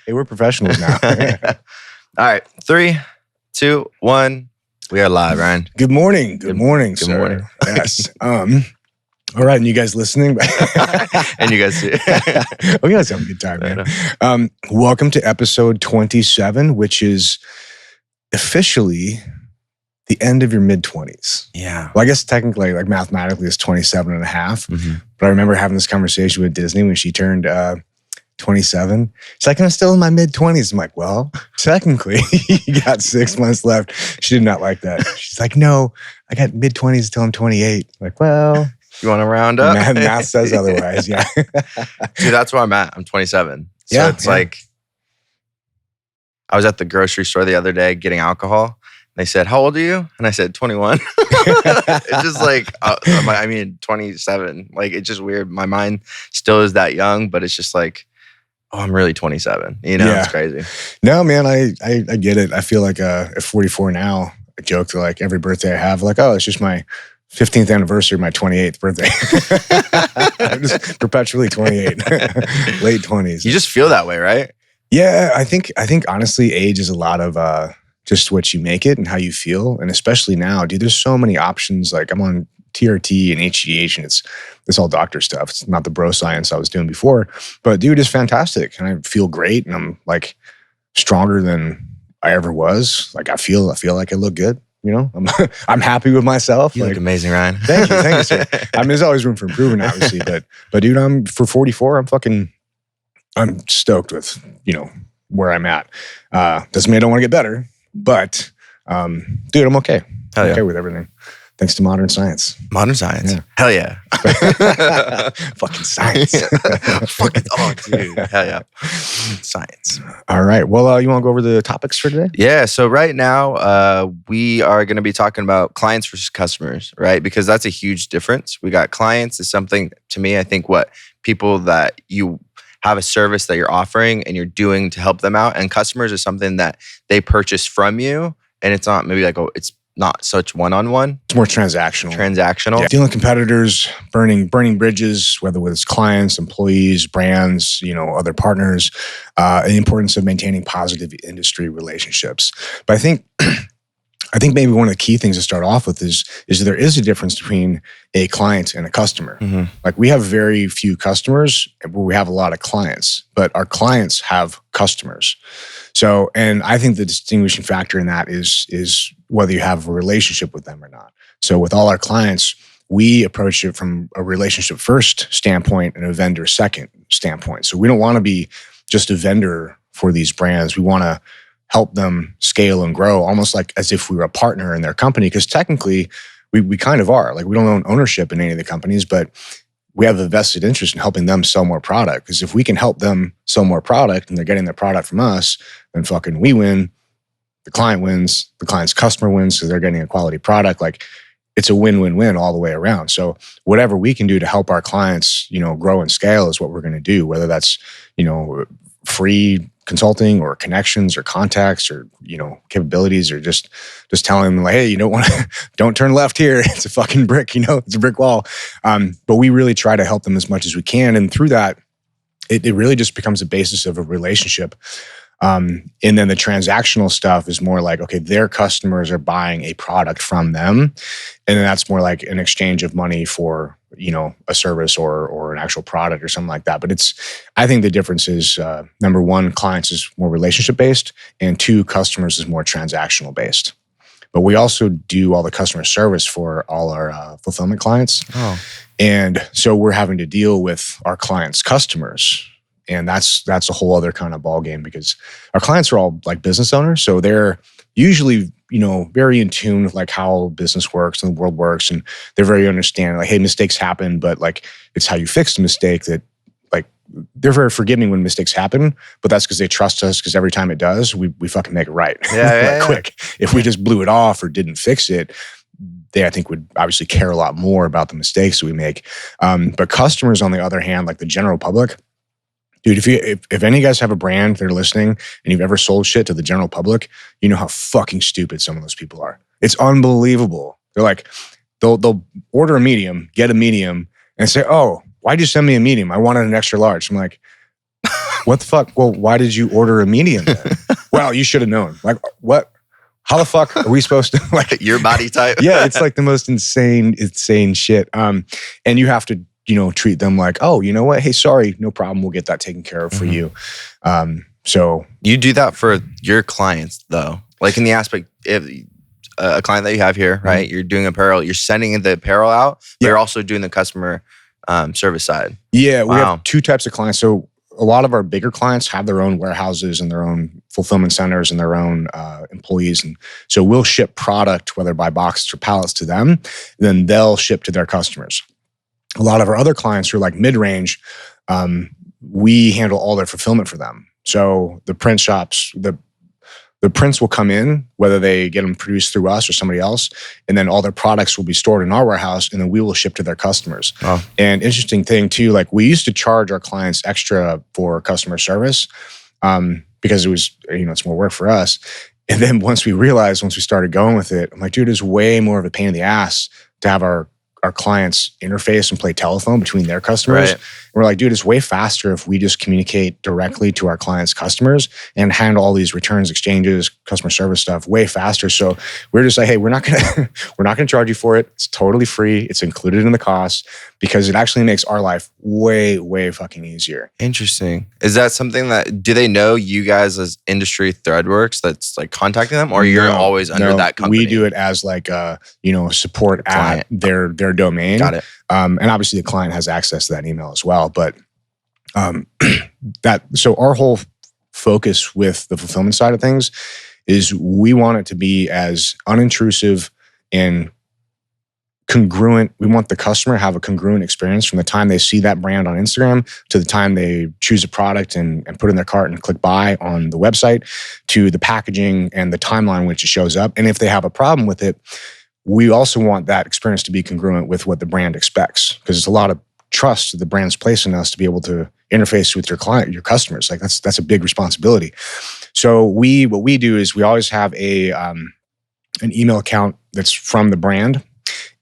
Hey, we're professionals now. All right. 3, 2, 1. We are live, Ryan. Good morning. Good morning, Good sir. morning. Yes. All right, and you guys listening? And you guys too. Oh, you guys have a good time, man. Welcome to episode 27, which is officially the end of your mid-20s. Yeah. Well, I guess technically, like mathematically, it's 27 and a half. Mm-hmm. But I remember having this conversation with Disney when she turned 27. She's like, I'm still in my mid-20s. I'm like, well, technically, you got 6 months left. She did not like that. She's like, no, I got mid-20s until I'm 28. I'm like, well, You want to round up? math says otherwise. Yeah. Dude, that's where I'm at. I'm 27. So Yeah, it's yeah. like, I was at the grocery store the other day getting alcohol. They said, how old are you? And I said, 21. It's just like, I mean, 27. Like, it's just weird. My mind still is that young, but it's just like, oh, I'm really 27. You know, Yeah. It's crazy. No, man, I get it. I feel like at 44 now, I joke to like every birthday I have, like, oh, it's just my 15th anniversary, my 28th birthday. I'm just perpetually 28, late 20s. You just feel that way, right? Yeah, I think honestly, age is a lot of just what you make it and how you feel. And especially now, dude, there's so many options. Like I'm on TRT and HGH and it's all doctor stuff. It's not the bro science I was doing before. But dude, it's fantastic. And I feel great. And I'm like stronger than I ever was. Like I feel like I look good. You know, I'm happy with myself. You like, look amazing, Ryan. Thank you, sir. I mean, there's always room for improvement, obviously. But dude, I'm for 44. I'm stoked with, where I'm at. Doesn't mean I don't want to get better, but dude, I'm okay. Hell yeah. Okay with everything. Thanks to modern science. Modern science. Yeah. Hell yeah. Fucking science. Fucking, oh, dude. Hell yeah. Science. All right. Well, you want to go over the topics for today? Yeah. So right now, we are going to be talking about clients versus customers, right? Because that's a huge difference. We got clients is something, to me, I think what people that you have a service that you're offering and you're doing to help them out. And customers is something that they purchase from you. And it's not maybe like, it's not such one-on-one. It's more transactional. Transactional. Dealing with competitors, burning bridges, whether it's clients, employees, brands, other partners, and the importance of maintaining positive industry relationships. But I think maybe one of the key things to start off with is there is a difference between a client and a customer. Mm-hmm. Like we have very few customers, but we have a lot of clients, but our clients have customers. So, and I think the distinguishing factor in that is whether you have a relationship with them or not. So with all our clients, we approach it from a relationship first standpoint and a vendor second standpoint. So we don't want to be just a vendor for these brands. We want to help them scale and grow almost like as if we were a partner in their company. Because technically we kind of are. Like we don't own ownership in any of the companies, but we have a vested interest in helping them sell more product. Because if we can help them sell more product and they're getting their product from us, then fucking we win, the client wins, the client's customer wins because they're getting a quality product. Like it's a win-win-win all the way around. So whatever we can do to help our clients, grow and scale is what we're going to do, whether that's, free consulting or connections or contacts or, capabilities or just telling them like, hey, don't turn left here. It's a fucking brick, it's a brick wall. But we really try to help them as much as we can. And through that, it really just becomes a basis of a relationship. And then the transactional stuff is more like, okay, their customers are buying a product from them. And then that's more like an exchange of money for, a service or an actual product or something like that. But I think the difference is, number one, clients is more relationship based, and two, customers is more transactional based. But we also do all the customer service for all our fulfillment clients. Oh. And so we're having to deal with our clients' customers. And that's a whole other kind of ball game because our clients are all like business owners. So they're usually, very in tune with like how business works and the world works. And they're very understanding, like, hey, mistakes happen, but like it's how you fix the mistake that like they're very forgiving when mistakes happen, but that's because they trust us because every time it does, we fucking make it right. Yeah, quick. If we just blew it off or didn't fix it, they, I think, would obviously care a lot more about the mistakes we make. But customers, on the other hand, like the general public, dude, if any of you guys have a brand, they're listening, and you've ever sold shit to the general public, you know how fucking stupid some of those people are. It's unbelievable. They're like, they'll order a medium, get a medium, and say, oh, why'd you send me a medium? I wanted an extra large. I'm like, What the fuck? Well, why did you order a medium then? Well, you should have known. Like, what? How the fuck are we supposed to like your body type? Yeah, it's like the most insane shit. And you have to, treat them like, oh, you know what? Hey, sorry, no problem. We'll get that taken care of for you. So you do that for your clients though, like in the aspect if a client that you have here, right? You're doing apparel, you're sending the apparel out, but you're also doing the customer service side. Yeah, we have two types of clients. So a lot of our bigger clients have their own warehouses and their own fulfillment centers and their own employees. And so we'll ship product, whether by boxes or pallets to them, then they'll ship to their customers. A lot of our other clients who are like mid-range, we handle all their fulfillment for them. So the print shops, the prints will come in, whether they get them produced through us or somebody else, and then all their products will be stored in our warehouse, and then we will ship to their customers. Oh. And interesting thing too, like we used to charge our clients extra for customer service because it was, it's more work for us. And then once we started going with it, I'm like, dude, it's way more of a pain in the ass to have our clients interface and play telephone between their customers. Right. We're like, dude, it's way faster if we just communicate directly to our clients' customers and handle all these returns, exchanges, customer service stuff way faster. So we're just like, hey, we're not gonna charge you for it. It's totally free. It's included in the cost because it actually makes our life way, way fucking easier. Interesting. Is that something do they know you guys as industry Threadworks that's like contacting them, or you're always under that company? We do it as like support at their domain. Got it. And obviously the client has access to that email as well. But so our whole focus with the fulfillment side of things is we want it to be as unintrusive and congruent. We want the customer to have a congruent experience from the time they see that brand on Instagram to the time they choose a product and put it in their cart and click buy on the website, to the packaging and the timeline in which it shows up. And if they have a problem with it, we also want that experience to be congruent with what the brand expects, because it's a lot of trust that the brand's placing us to be able to interface with your customers. Like that's a big responsibility. So what we do is we always have an email account that's from the brand.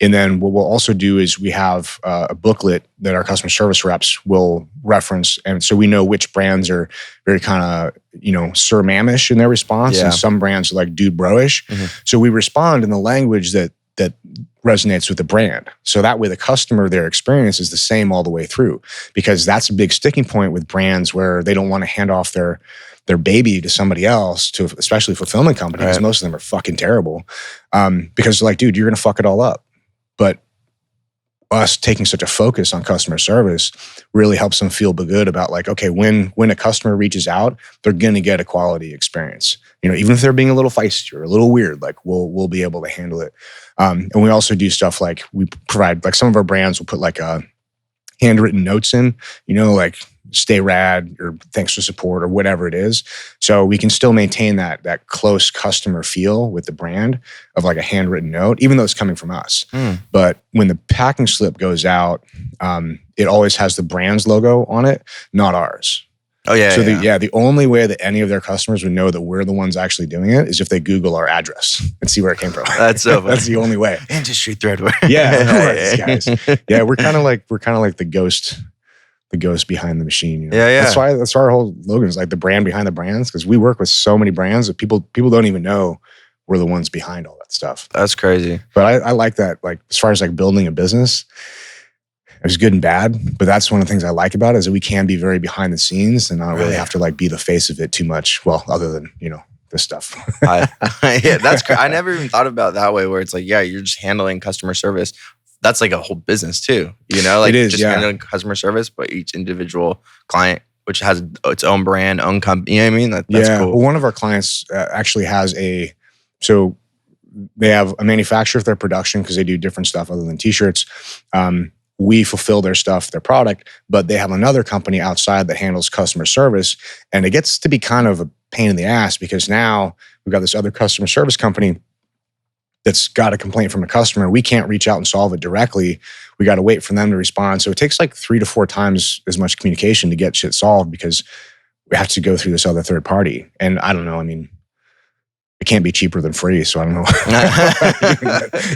And then what we'll also do is we have a booklet that our customer service reps will reference. And so we know which brands are very kind of, Sir Ma'am-ish in their response. Yeah. And some brands are like dude bro-ish. Mm-hmm. So we respond in the language that resonates with the brand. So that way the customer, their experience is the same all the way through, because that's a big sticking point with brands where they don't want to hand off their baby to somebody else, to especially fulfillment companies. Right. Most of them are fucking terrible because they're like, dude, you're going to fuck it all up. But us taking such a focus on customer service really helps them feel good about like, okay, when a customer reaches out, they're going to get a quality experience. Even if they're being a little feisty or a little weird, like we'll be able to handle it. And we also do stuff like we provide, like some of our brands will put like handwritten notes in, like stay rad or thanks for support or whatever it is. So we can still maintain that close customer feel with the brand of like a handwritten note, even though it's coming from us. But when the packing slip goes out, it always has the brand's logo on it, not ours. Oh yeah. So the only way that any of their customers would know that we're the ones actually doing it is if they Google our address and see where it came from. That's so funny. That's the only way. Industry Threadwear. Yeah, guys. Yeah, we're kind of like the ghost behind the machine. Yeah. That's why our whole slogan is like the brand behind the brands, because we work with so many brands that people don't even know we're the ones behind all that stuff. That's crazy. But I like that. Like as far as like building a business, it's good and bad, but that's one of the things I like about it, is that we can be very behind the scenes and not really have to like be the face of it too much. Well, other than, this stuff. Yeah, that's I never even thought about it that way, where it's like, yeah, you're just handling customer service. That's like a whole business too, like it is, just handling customer service, but each individual client, which has its own brand, own company. You know what I mean? That's cool. Well, one of our clients actually has so they have a manufacturer for their production because they do different stuff other than t-shirts. We fulfill their stuff, their product, but they have another company outside that handles customer service. And it gets to be kind of a pain in the ass because now we've got this other customer service company that's got a complaint from a customer. We can't reach out and solve it directly. We got to wait for them to respond. So it takes like 3 to 4 times as much communication to get shit solved because we have to go through this other third party. And I don't know, it can't be cheaper than free, so I don't know.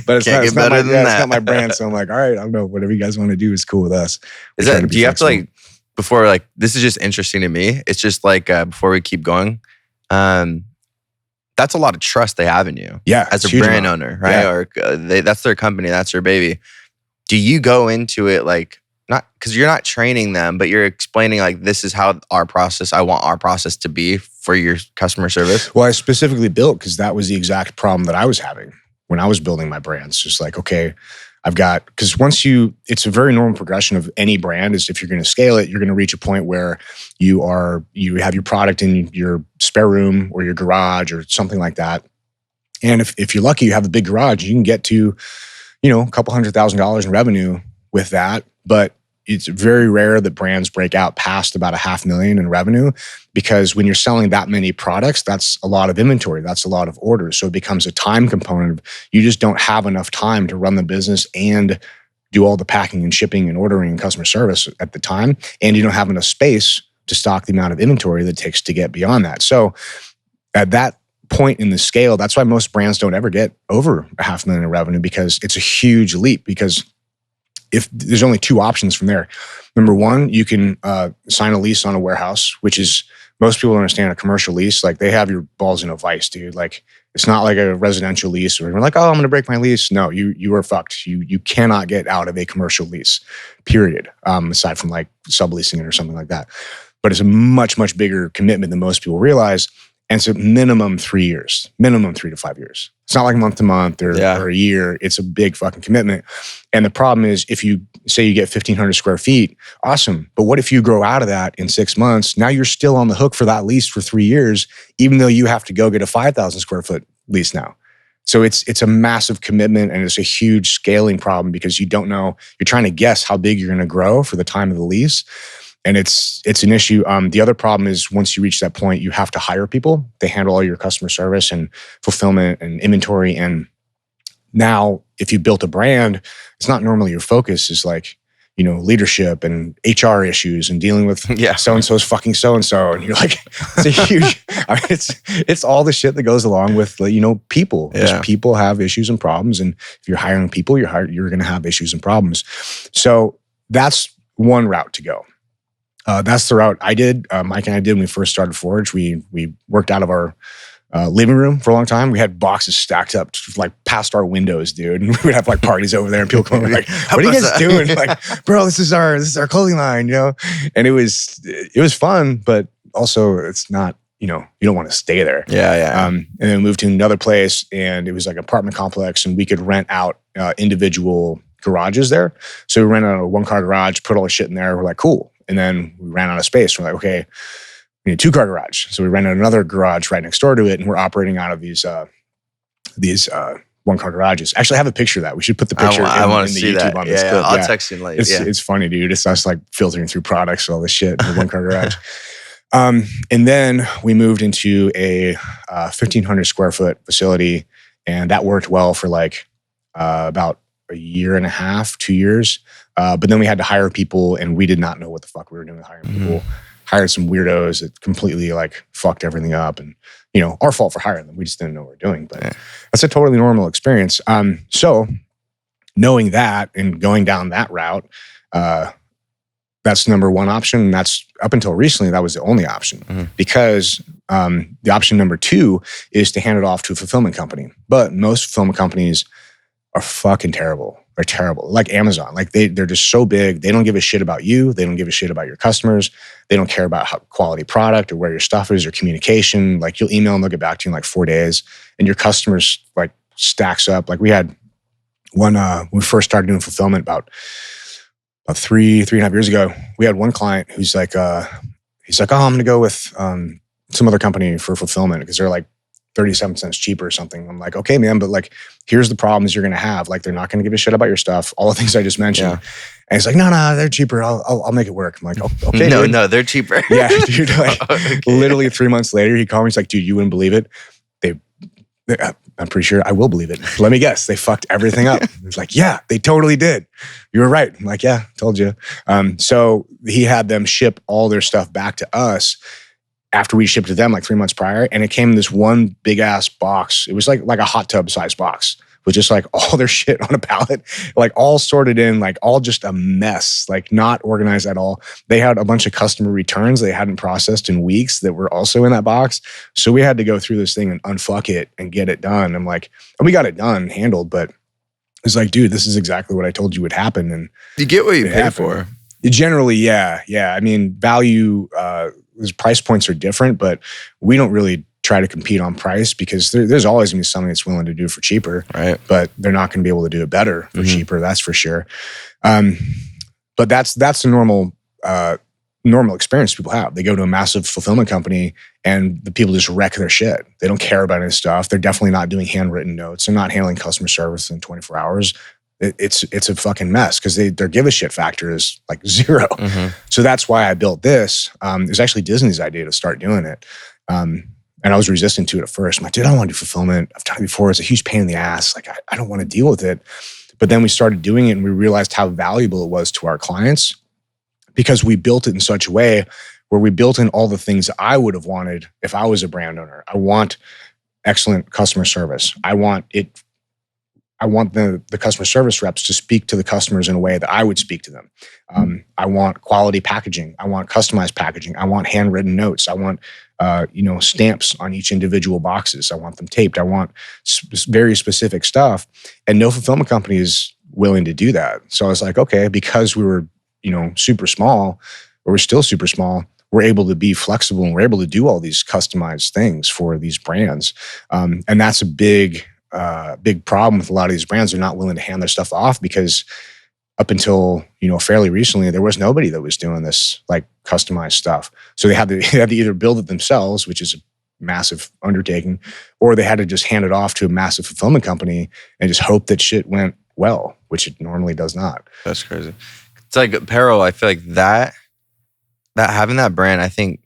But it's not my brand, so I'm like, all right, I don't know. Whatever you guys want to do is cool with us. Do you have to like before, like, this is just interesting to me. It's just like, before we keep going, that's a lot of trust they have in you. Yeah, as a brand owner, right? Yeah. Or that's their company, that's their baby. Do you go into it like, not because you're not training them, but you're explaining like, this is how I want our process to be for your customer service? Well, I specifically built because that was the exact problem that I was having when I was building my brands. Just like, okay, because it's a very normal progression of any brand is if you're going to scale it, you're going to reach a point where you have your product in your spare room or your garage or something like that. And if you're lucky, you have a big garage, you can get to, a couple $100,000 in revenue with that. But it's very rare that brands break out past about $500,000 in revenue, because when you're selling that many products, that's a lot of inventory. That's a lot of orders. So it becomes a time component. You just don't have enough time to run the business and do all the packing and shipping and ordering and customer service at the time. And you don't have enough space to stock the amount of inventory that it takes to get beyond that. So at that point in the scale, that's why most brands don't ever get over $500,000 in revenue, because it's a huge leap. Because if there's only two options from there. Number one, you can sign a lease on a warehouse, which is, most people don't understand a commercial lease. Like, they have your balls in a vice, dude. Like, it's not like a residential lease where you're like, oh, I'm going to break my lease. No, you are fucked. You cannot get out of a commercial lease, period. Aside from like subleasing it or something like that. But it's a much, much bigger commitment than most people realize. And so minimum 3 years, minimum 3 to 5 years. It's not like month to month or a year. It's a big fucking commitment. And the problem is, if you say you get 1,500 square feet, awesome. But what if you grow out of that in 6 months? Now you're still on the hook for that lease for 3 years, even though you have to go get a 5,000 square foot lease now. So it's a massive commitment, and it's a huge scaling problem, because you don't know, you're trying to guess how big you're going to grow for the time of the lease. And it's an issue. The other problem is, once you reach that point, you have to hire people. They handle all your customer service and fulfillment and inventory. And now, if you built a brand, it's not normally your focus is like, leadership and HR issues and dealing with so-and-so's fucking so-and-so. And you're like, it's a huge, it's all the shit that goes along with, people. Yeah. Just people have issues and problems. And if you're hiring people, you're going to have issues and problems. So that's one route to go. That's the route I did. Mike and I did when we first started Forge. We worked out of our living room for a long time. We had boxes stacked up like past our windows, dude. And we would have like parties over there, and people come over like, "What are you guys doing?" Like, bro, this is our clothing line, And it was fun, but also it's not, you don't want to stay there. Yeah. And then moved to another place, and it was like an apartment complex, and we could rent out individual garages there. So we rented out a 1-car garage, put all the shit in there. We're like, cool. And then we ran out of space. We're like, okay, we need a 2-car garage. So we rented another garage right next door to it, and we're operating out of these 1-car garages. Actually, I have a picture of that. We should put the picture I want to the see YouTube that. on this clip. I'll text you later. It's funny, dude. It's us like filtering through products, all this shit in the 1-car garage. And then we moved into a 1,500 square foot facility, and that worked well for like about a year and a half, 2 years. But then we had to hire people, and we did not know what the fuck we were doing with hiring people. Hired some weirdos that completely like fucked everything up, and our fault for hiring them. We just didn't know what we were doing. But that's a totally normal experience. So knowing that and going down that route, that's number one option. And that's, up until recently, that was the only option, because the option number two is to hand it off to a fulfillment company. But most fulfillment companies are fucking terrible. They're terrible. Like Amazon. Like they're just so big. They don't give a shit about you. They don't give a shit about your customers. They don't care about how quality product or where your stuff is or communication. Like, you'll email and they'll get back to you in like 4 days, and your customers like stacks up. Like, we had one, when we first started doing fulfillment about 3.5 years ago, we had one client who's like, he's like, oh, I'm going to go with some other company for fulfillment because they're like 37 cents cheaper or something. I'm like, okay, man, but like, here's the problems you're going to have. Like, they're not going to give a shit about your stuff. All the things I just mentioned. Yeah. And he's like, no, they're cheaper. I'll make it work. I'm like, oh, okay. No, they're cheaper. Yeah, dude. Like, okay. Literally 3 months later, he called me. He's like, dude, you wouldn't believe it. I'm pretty sure I will believe it. Let me guess. They fucked everything up. It's like, yeah, they totally did. You were right. I'm like, yeah, told you. So he had them ship all their stuff back to us after we shipped to them like 3 months prior. And it came in this one big ass box. It was like a hot tub sized box with just like all their shit on a pallet, like all sorted in, like all just a mess, like not organized at all. They had a bunch of customer returns they hadn't processed in weeks that were also in that box. So we had to go through this thing and unfuck it and get it done. I'm like, and we got it done, handled, but it's like, dude, this is exactly what I told you would happen. And you get what you pay for. Generally, yeah. I mean, value, price points are different, but we don't really try to compete on price because there's always going to be something that's willing to do for cheaper, right? But they're not going to be able to do it better for cheaper. That's for sure. But that's the normal experience people have. They go to a massive fulfillment company and the people just wreck their shit. They don't care about any stuff. They're definitely not doing handwritten notes. They're not handling customer service in 24 hours. It's a fucking mess because their give a shit factor is like zero. So that's why I built this. It was actually Disney's idea to start doing it. And I was resistant to it at first. I'm like, dude, I don't want to do fulfillment. I've done it before. It's a huge pain in the ass. Like, I don't want to deal with it. But then we started doing it and we realized how valuable it was to our clients because we built it in such a way where we built in all the things that I would have wanted if I was a brand owner. I want excellent customer service. I want the customer service reps to speak to the customers in a way that I would speak to them. I want quality packaging. I want customized packaging. I want handwritten notes. I want stamps on each individual boxes. I want them taped. I want very specific stuff. And no fulfillment company is willing to do that. So I was like, okay, because we were super small, or we're still super small, we're able to be flexible and we're able to do all these customized things for these brands. And that's a big problem with a lot of these brands. They're not willing to hand their stuff off because up until fairly recently, there was nobody that was doing this like customized stuff. So they had to either build it themselves, which is a massive undertaking, or they had to just hand it off to a massive fulfillment company and just hope that shit went well, which it normally does not. That's crazy. It's like apparel. I feel like that having that brand, I think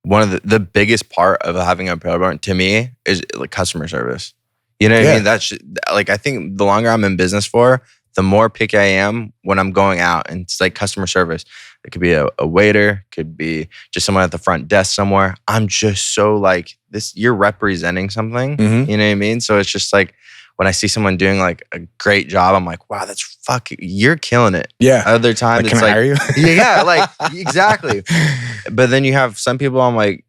one of the biggest part of having a apparel brand to me is like customer service. You know what I mean? That's like, I think the longer I'm in business for, the more picky I am when I'm going out, and it's like customer service. It could be a waiter, could be just someone at the front desk somewhere. I'm just so like this, you're representing something, you know what I mean? So it's just like, when I see someone doing like a great job, I'm like, wow, that's you're killing it. Yeah. Other times like, it's can I like, hire you? yeah, like exactly. But then you have some people I'm like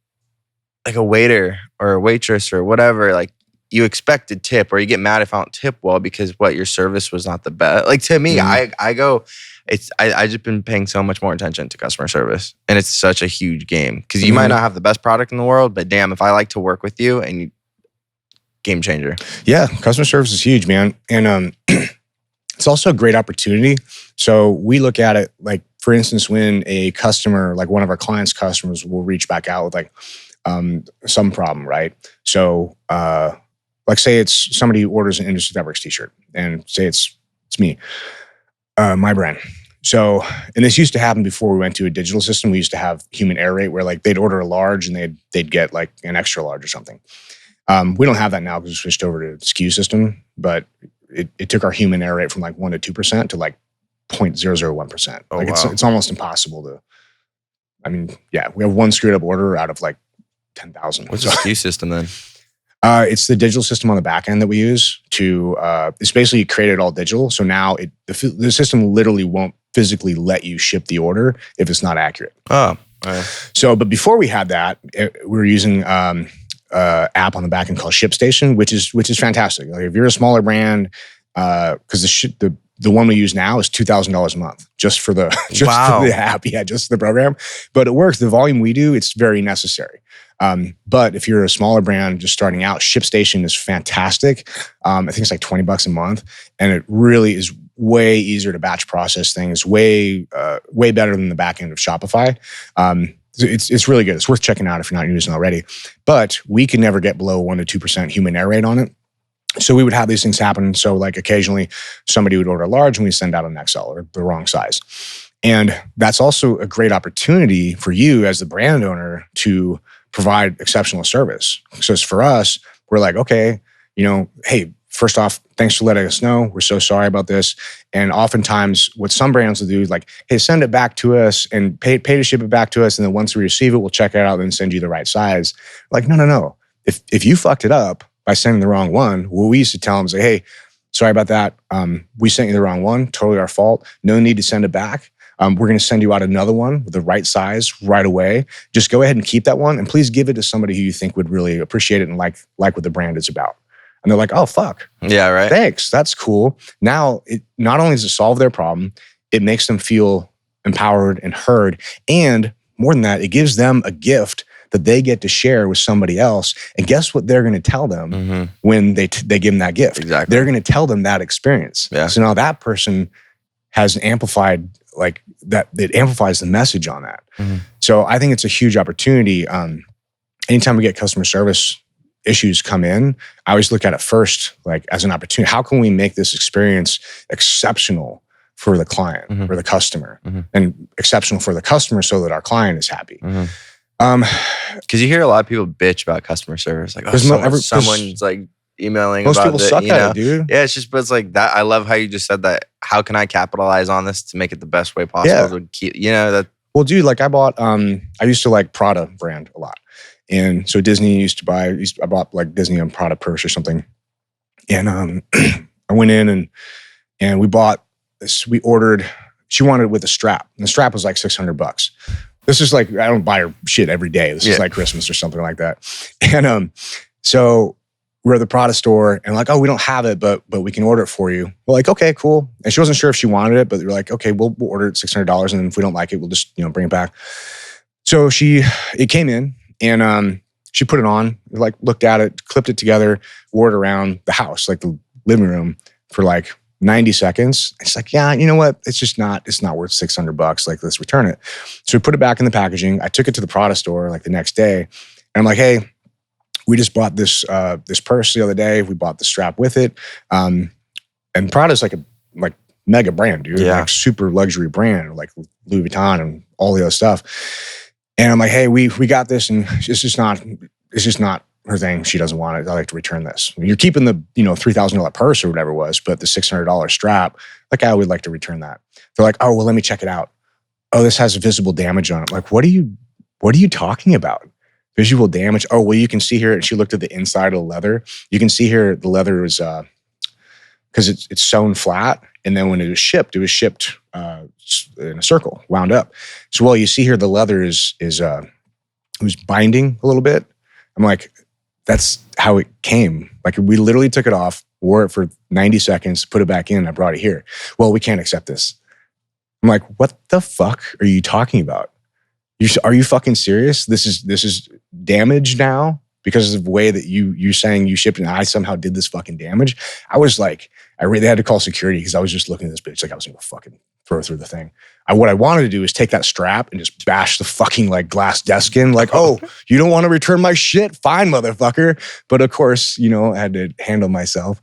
a waiter or a waitress or whatever, like you expect a tip or you get mad if I don't tip well because your service was not the best. Like to me, I just been paying so much more attention to customer service, and it's such a huge game because you might not have the best product in the world, but damn, if I like to work with you and you, game changer. Yeah, customer service is huge, man. And it's also a great opportunity. So we look at it like, for instance, when a customer, like one of our clients' customers will reach back out with like some problem, right? So like say it's somebody who orders an Industry Fabrics t-shirt and say it's me, my brand. So, and this used to happen before we went to a digital system. We used to have human error rate where like they'd order a large and they'd get like an extra large or something. We don't have that now because we switched over to SKU system, but it took our human error rate from like 1% to 2% to like 0.001%. Oh, like wow. it's almost impossible to. I mean, yeah, we have one screwed up order out of like 10,000. What's the SKU system then? It's the digital system on the back end that we use to. It's basically created all digital. So now the system literally won't physically let you ship the order if it's not accurate. Oh, right. So, but before we had that, we were using. App on the back end called ShipStation, which is fantastic. Like if you're a smaller brand, because the one we use now is $2,000 a month just for the for the app, just the program. But it works. The volume we do, it's very necessary. But if you're a smaller brand just starting out, ShipStation is fantastic. I think it's like $20 a month, and it really is way easier to batch process things. Way better than the back end of Shopify. It's really good. It's worth checking out if you're not using it already. But we could never get below 1% to 2% human error rate on it. So we would have these things happen. So like occasionally somebody would order a large and we send out an XL or the wrong size. And that's also a great opportunity for you as the brand owner to provide exceptional service. So for us, we're like, okay, hey, first off, thanks for letting us know. We're so sorry about this. And oftentimes what some brands will do is like, hey, send it back to us and pay to ship it back to us. And then once we receive it, we'll check it out and send you the right size. Like, no. If you fucked it up by sending the wrong one. Well, we used to tell them, say, hey, sorry about that. We sent you the wrong one. Totally our fault. No need to send it back. We're going to send you out another one with the right size right away. Just go ahead and keep that one. And please give it to somebody who you think would really appreciate it and like what the brand is about. And they're like, oh, fuck. Yeah, right. Thanks. That's cool. Now, it not only does it solve their problem, it makes them feel empowered and heard. And more than that, it gives them a gift that they get to share with somebody else. And guess what they're going to tell them when they give them that gift? Exactly. They're going to tell them that experience. Yeah. So now that person has amplified, like that, it amplifies the message on that. So I think it's a huge opportunity. Anytime we get customer service issues come in, I always look at it first, like as an opportunity. How can we make this experience exceptional for the client or the customer, and exceptional for the customer so that our client is happy? Because you hear a lot of people bitch about customer service, like, oh, someone's like emailing most about people suck at it, dude. Yeah, but it's like that. I love how you just said that. How can I capitalize on this to make it the best way possible? To keep, that. Well, dude, like I bought, I used to like Prada brand a lot. And so Disney I bought like Disney and Prada purse or something. And I went in and we bought this, we ordered, she wanted it with a strap. And the strap was like $600. This is like, I don't buy her shit every day. This is like Christmas or something like that. And so we're at the Prada store and like, oh, we don't have it, but we can order it for you. We're like, okay, cool. And she wasn't sure if she wanted it, but we were like, okay, we'll order it $600. And then if we don't like it, we'll just, bring it back. So it came in and she put it on, like looked at it, clipped it together, wore it around the house, like the living room for like 90 seconds. It's like, yeah, you know what? It's not worth $600. Like, let's return it. So we put it back in the packaging. I took it to the Prada store like the next day. And I'm like, hey, we just bought this purse the other day. We bought the strap with it. And Prada's like a mega brand, dude. Yeah. Like super luxury brand, like Louis Vuitton and all the other stuff. And I'm like, hey, we got this, and it's just not her thing. She doesn't want it. I'd like to return this. You're keeping the $3,000 purse or whatever it was, but the $600 strap, like I would like to return that. They're like, oh, well, let me check it out. Oh, this has visible damage on it. I'm like, what are you talking about? Visual damage? Oh, well, you can see here. And she looked at the inside of the leather. You can see here the leather was because it's sewn flat, and then when it was shipped in a circle, wound up. So, well, you see here the leather is it was binding a little bit. I'm like, that's how it came. Like, we literally took it off, wore it for 90 seconds, put it back in, and I brought it here. Well, we can't accept this. I'm like, what the fuck are you talking about? Are you fucking serious? This is damage now because of the way that you're saying you shipped, and I somehow did this fucking damage. I was like, I really had to call security because I was just looking at this bitch like I was gonna fucking throw through the thing. What I wanted to do is take that strap and just bash the fucking like glass desk in. Like, oh, you don't want to return my shit? Fine, motherfucker. But of course, I had to handle myself.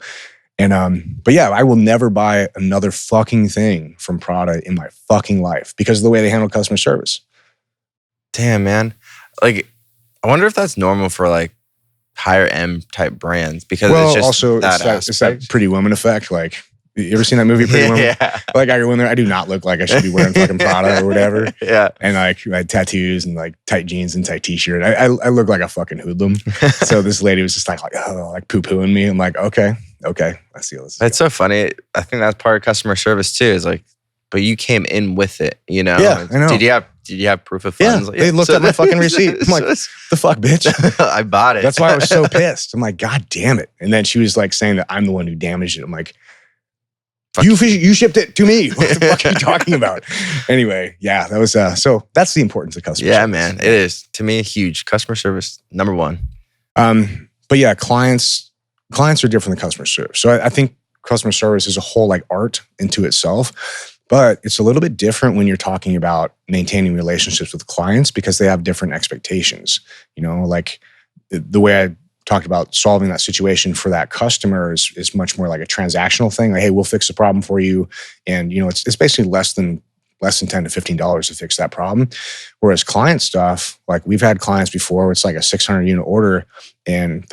And but yeah, I will never buy another fucking thing from Prada in my fucking life because of the way they handle customer service. Damn, man. Like, I wonder if that's normal for like higher end type brands because it's just also it's that Pretty Woman effect. Like, you ever seen that movie Pretty Woman? Yeah. Like, I go in there, I do not look like I should be wearing fucking Prada or whatever. Yeah. And like I had tattoos and like tight jeans and tight t-shirt. I look like a fucking hoodlum. So this lady was just like poo-pooing me. I'm like, okay, I see this. It's so funny. I think that's part of customer service too. Is like, but you came in with it, Yeah, I know. Did you have proof of funds? Yeah, they looked at my fucking receipt. I'm like, the fuck, bitch? I bought it. That's why I was so pissed. I'm like, God damn it. And then she was like saying that I'm the one who damaged it. I'm like, you shipped it to me. What the fuck are you talking about? Anyway, yeah, that was, so that's the importance of customer service. Yeah, man, it is. To me, huge. Customer service, number one. But yeah, clients are different than customer service. So I think customer service is a whole like art into itself. But it's a little bit different when you're talking about maintaining relationships with clients because they have different expectations. Like the way I talked about solving that situation for that customer is much more like a transactional thing. Like, hey, we'll fix the problem for you. And, it's basically less than $10 to $15 to fix that problem. Whereas client stuff, like we've had clients before where it's like a 600 unit order and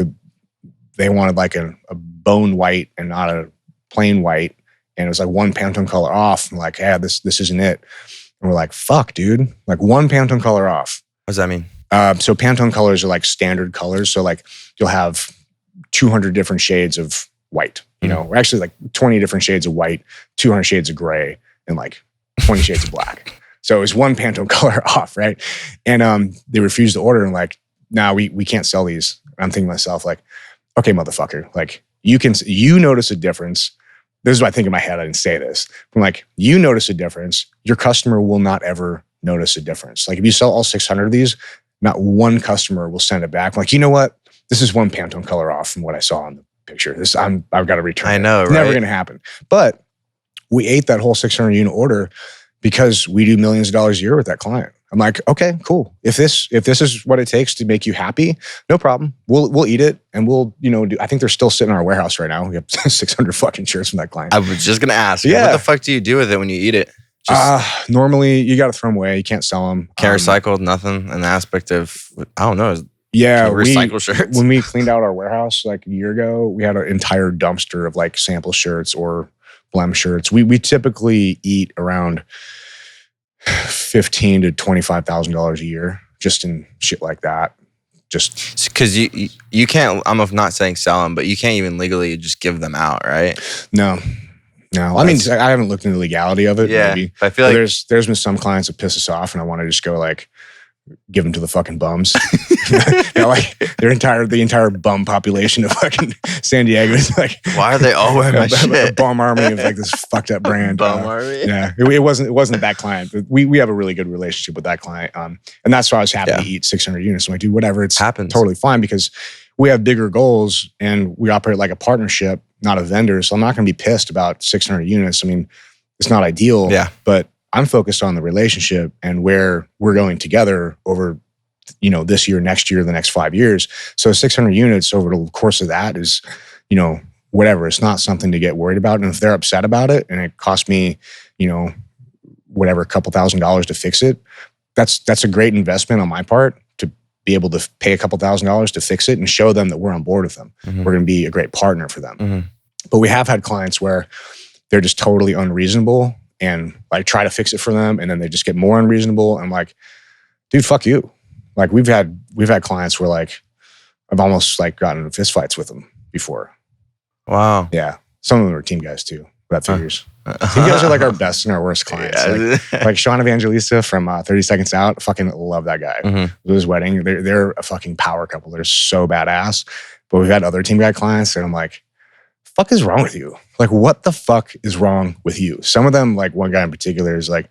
they wanted like a bone white and not a plain white. And it was like one Pantone color off. I'm like, yeah, this isn't it. And we're like, fuck, dude. Like one Pantone color off. What does that mean? So Pantone colors are like standard colors. So like you'll have 200 different shades of white, you know, or actually like 20 different shades of white, 200 shades of gray, and like 20 shades of black. So it was one Pantone color off, right? And they refused the order and like, nah, we can't sell these. I'm thinking to myself like, okay, motherfucker, like you notice a difference. This is what I think in my head. I didn't say this. I'm like, you notice a difference. Your customer will not ever notice a difference. Like if you sell all 600 of these, not one customer will send it back. I'm like, you know what? This is one Pantone color off from what I saw in the picture. I've got to return it. I know, it's right? Never going to happen. But we ate that whole 600 unit order because we do millions of dollars a year with that client. I'm like, okay, cool. If this is what it takes to make you happy, no problem. We'll eat it and we'll, you know, I think they're still sitting in our warehouse right now. We have 600 fucking shirts from that client. I was just gonna ask, Yeah. what the fuck do you do with it when you eat it? Normally you got to throw them away. You can't sell them. Can't recycle, nothing. An aspect of, I don't know. Yeah, recycle shirts. When we cleaned out our warehouse like a year ago, we had an entire dumpster of like sample shirts or blem shirts. We typically eat around $15,000 to $25,000 a year just in shit like that. Just because you can't. I'm not saying sell them, but you can't even legally just give them out, right? No. I mean, I haven't looked into the legality of it. Yeah, maybe. I feel like there's been some clients that piss us off, and I want to just go like give them to the fucking bums. You know, like the entire bum population of fucking San Diego is like, why are they all wearing my shit? A bum army of like this fucked up brand. Bum army. Yeah, it wasn't that client, but we have a really good relationship with that client, and that's why I was happy to eat 600 units. I'm like, dude, whatever, it's totally fine because we have bigger goals and we operate like a partnership, not a vendor. So I'm not going to be pissed about 600 units. I mean, it's not ideal, but I'm focused on the relationship and where we're going together over, you know, this year, next year, the next 5 years. So 600 units over the course of that is, you know, whatever. It's not something to get worried about. And if they're upset about it and it cost me, you know, whatever, a couple $1,000s to fix it, that's a great investment on my part to be able to pay a couple $1,000s to fix it and show them that we're on board with them. Mm-hmm. We're going to be a great partner for them. Mm-hmm. But we have had clients where they're just totally unreasonable and like try to fix it for them, and then they just get more unreasonable. I'm like, dude, fuck you. Like we've had clients where like I've almost like gotten in fistfights with them before. Wow. Yeah. Some of them are team guys too. That figures. Team guys are like our best and our worst clients. Like Sean Evangelista from 30 Seconds Out. Fucking love that guy. Mm-hmm. His wedding. They're a fucking power couple. They're so badass. But we've had other team guy clients, and I'm like, fuck is wrong with you? Like, what the fuck is wrong with you? Some of them, like one guy in particular, is like,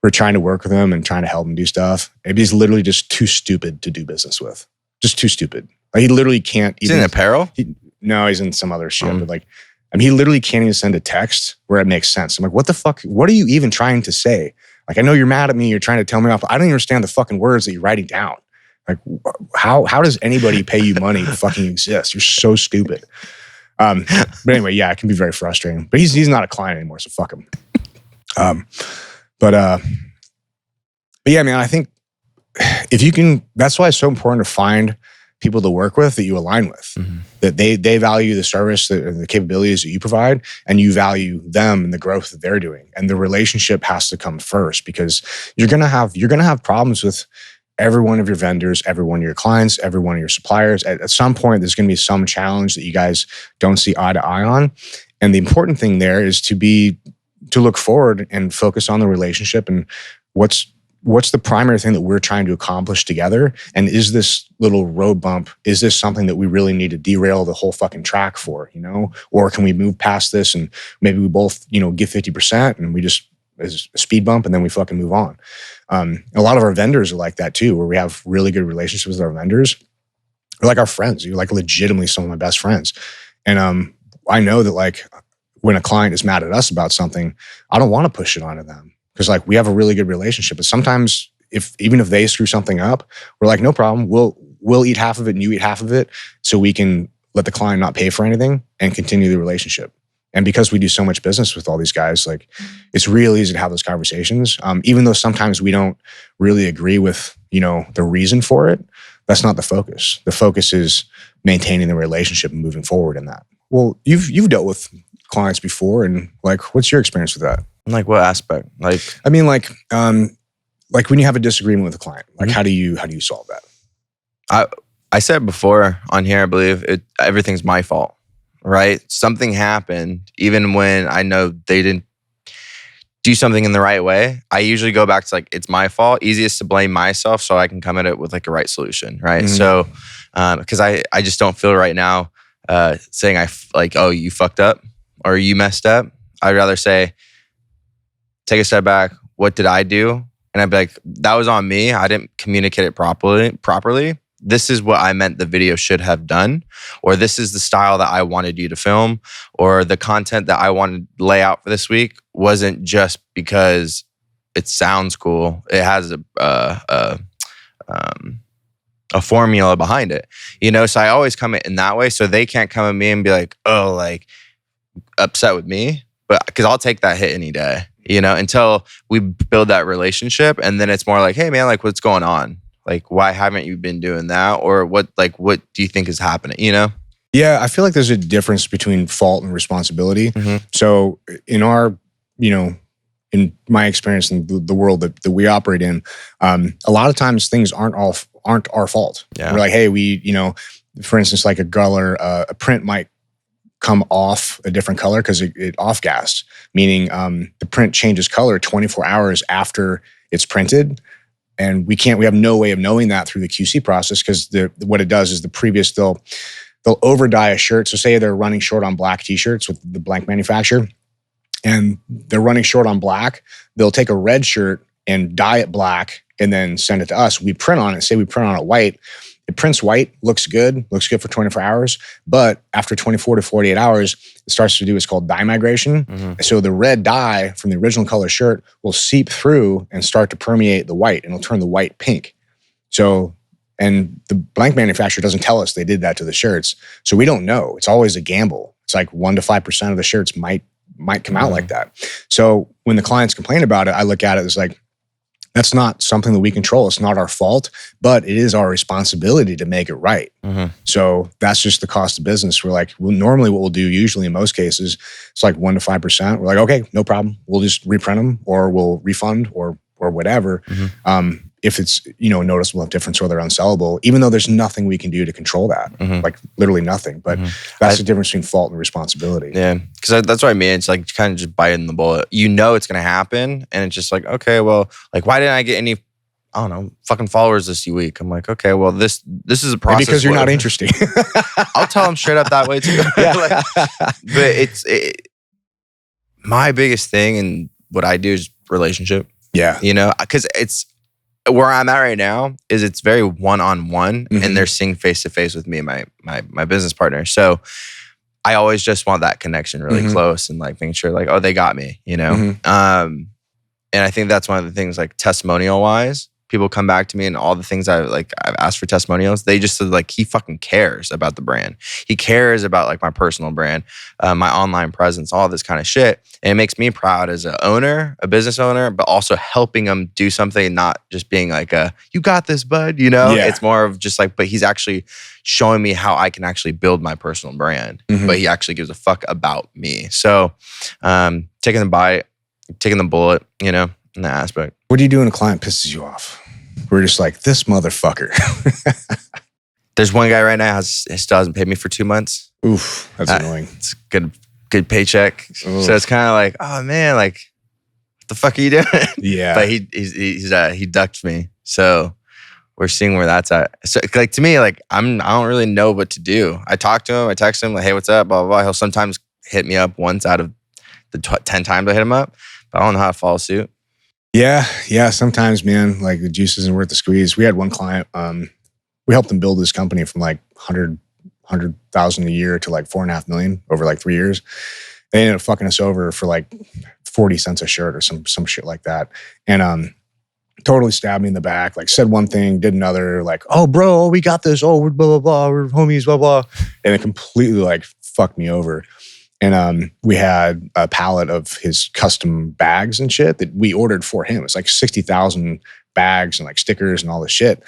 we're trying to work with him and trying to help him do stuff. Maybe he's literally just too stupid to do business with. Just too stupid. Like, he literally can't even. He's in apparel? No, he's in some other shit. But like, I mean, he literally can't even send a text where it makes sense. I'm like, what the fuck? What are you even trying to say? Like, I know you're mad at me. You're trying to tell me off. But I don't even understand the fucking words that you're writing down. Like, how does anybody pay you money to fucking exist? You're so stupid. But anyway, yeah, it can be very frustrating. But he's not a client anymore, so fuck him. But yeah, man, I think if you can, that's why it's so important to find people to work with that you align with, that they value the service, the capabilities that you provide, and you value them and the growth that they're doing. And the relationship has to come first, because you're gonna have problems with every one of your vendors, every one of your clients, every one of your suppliers. At some point, there's going to be some challenge that you guys don't see eye to eye on. And the important thing there is to look forward and focus on the relationship and what's the primary thing that we're trying to accomplish together. And is this little road bump, is this something that we really need to derail the whole fucking track for, you know? Or can we move past this and maybe we both, you know, give 50% and we just, as a speed bump, and then we fucking move on. A lot of our vendors are like that too, where we have really good relationships with our vendors. They're like our friends. You're like legitimately some of my best friends. And I know that like when a client is mad at us about something, I don't want to push it onto them because like we have a really good relationship. But sometimes even if they screw something up, we're like, no problem. We'll eat half of it and you eat half of it, so we can let the client not pay for anything and continue the relationship. And because we do so much business with all these guys, like it's real easy to have those conversations. Even though sometimes we don't really agree with, you know, the reason for it, that's not the focus. The focus is maintaining the relationship and moving forward in that. Well, you've dealt with clients before, and like, what's your experience with that? Like what aspect? Like, I mean, like when you have a disagreement with a client, like how do you solve that? I said before on here, I believe everything's my fault, right? Something happened, even when I know they didn't do something in the right way. I usually go back to like, it's my fault. Easiest to blame myself so I can come at it with like a right solution, right? So, because I just don't feel right now saying oh, you fucked up or you messed up. I'd rather say, take a step back. What did I do? And I'd be like, that was on me. I didn't communicate it properly. This is what I meant the video should have done, or this is the style that I wanted you to film, or the content that I wanted to lay out for this week wasn't just because it sounds cool. It has a formula behind it, So I always come in that way, so they can't come at me and be like, oh, like upset with me, but because I'll take that hit any day, until we build that relationship, and then it's more like, hey man, like what's going on? Like, why haven't you been doing that? Or what do you think is happening? Yeah, I feel like there's a difference between fault and responsibility. So in our, in my experience in the world that we operate in, a lot of times things aren't our fault. Yeah. We're like, hey, for instance, like a print might come off a different color because it off-gassed, meaning the print changes color 24 hours after it's printed. And we have no way of knowing that through the QC process, because what it does is they'll over dye a shirt. So say they're running short on black t-shirts with the blank manufacturer, and they're running short on black. They'll take a red shirt and dye it black and then send it to us. We print on it. Say we print on it white. It prints white, looks good for 24 hours. But after 24 to 48 hours, it starts to do what's called dye migration. So the red dye from the original color shirt will seep through and start to permeate the white, and it'll turn the white pink. So, and the blank manufacturer doesn't tell us they did that to the shirts. So we don't know. It's always a gamble. It's like 1% to 5% of the shirts might come out like that. So when the clients complain about it, I look at it as like, that's not something that we control. It's not our fault, but it is our responsibility to make it right. So that's just the cost of business. We're like, normally what we'll do, usually in most cases, it's like 1% to 5%. We're like, okay, no problem. We'll just reprint them, or we'll refund, or whatever. If it's noticeable difference, or they're unsellable, even though there's nothing we can do to control that, like literally nothing. But that's the difference between fault and responsibility. Yeah, because that's what I mean. It's like kind of just biting the bullet. It's going to happen, and it's just like, okay, well, like why didn't I get any, I don't know, fucking followers this week? I'm like, okay, well this is a process. Maybe because you're not interesting. I'll tell them straight up that way too. But my biggest thing and what I do is relationship. Yeah, because it's. Where I'm at right now is it's very one-on-one, and they're seeing face-to-face with me and my business partner. So I always just want that connection really close, and like making sure like, oh, they got me, And I think that's one of the things, like testimonial-wise, people come back to me and all the things I've asked for testimonials, they just said like, he fucking cares about the brand. He cares about like my personal brand, my online presence, all this kind of shit. And it makes me proud as a business owner, but also helping them do something, not just being like you got this, bud, Yeah. It's more of just like, but he's actually showing me how I can actually build my personal brand, but he actually gives a fuck about me. So taking the bite, taking the bullet, in that aspect. What do you do when a client pisses you off? We're just like, this motherfucker. There's one guy right now who still hasn't paid me for 2 months. Oof, that's annoying. It's good paycheck. Oof. So it's kind of like, oh man, like, what the fuck are you doing? Yeah. But he ducked me. So we're seeing where that's at. So like to me, like I don't really know what to do. I talk to him, I text him, like, hey, what's up? Blah, blah, blah. He'll sometimes hit me up once out of the 10 times I hit him up, but I don't know how to follow suit. Yeah. Sometimes, man, like the juice isn't worth the squeeze. We had one client, we helped them build this company from like 100,000 a year to like 4.5 million over like 3 years. They ended up fucking us over for like 40 cents a shirt or some shit like that. And totally stabbed me in the back, like said one thing, did another, like, oh bro, we got this. Oh, we're blah, blah, blah. We're homies, blah, blah. And it completely like fucked me over. And we had a pallet of his custom bags and shit that we ordered for him. It's like 60,000 bags and like stickers and all this shit.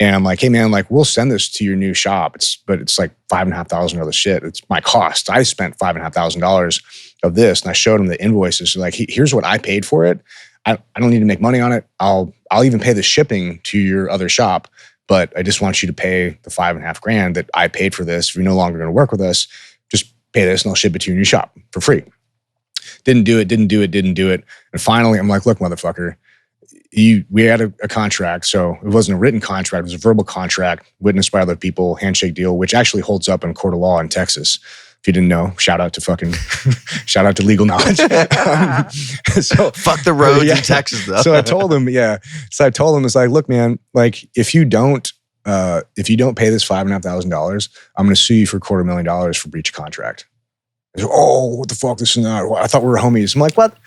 And I'm like, hey man, like we'll send this to your new shop. But it's like $5,500 of the shit. It's my cost. I spent $5,500 of this, and I showed him the invoices. So like, here's what I paid for it. I don't need to make money on it. I'll even pay the shipping to your other shop, but I just want you to pay the $5,500 that I paid for this. If you're no longer going to work with us, just pay this and I'll ship it to you in your shop for free. Didn't do it. And finally, I'm like, look, motherfucker, we had a contract. So it wasn't a written contract. It was a verbal contract witnessed by other people, handshake deal, which actually holds up in court of law in Texas. If you didn't know, shout out to legal knowledge. So fuck the roads in Texas though. So I told him, it's like, look, man, like if you don't pay this $5,500, I'm going to sue you for $250,000 for breach of contract. He's like, oh, what the fuck, this and that. I thought we were homies. I'm like, what?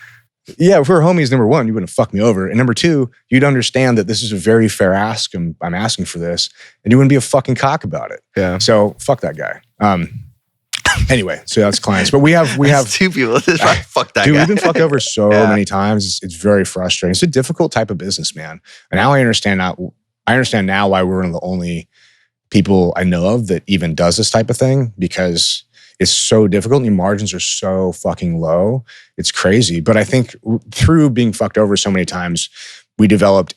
Yeah, if we were homies, number one, you wouldn't fuck me over. And number two, you'd understand that this is a very fair ask. I'm asking for this. And you wouldn't be a fucking cock about it. Yeah. So fuck that guy. Anyway, so that's clients. But we have two people. Fuck that dude, guy. We've been fucked over so many times. It's very frustrating. It's a difficult type of business, man. And now I understand now why we're one of the only people I know of that even does this type of thing, because it's so difficult and your margins are so fucking low. It's crazy. But I think through being fucked over so many times, we developed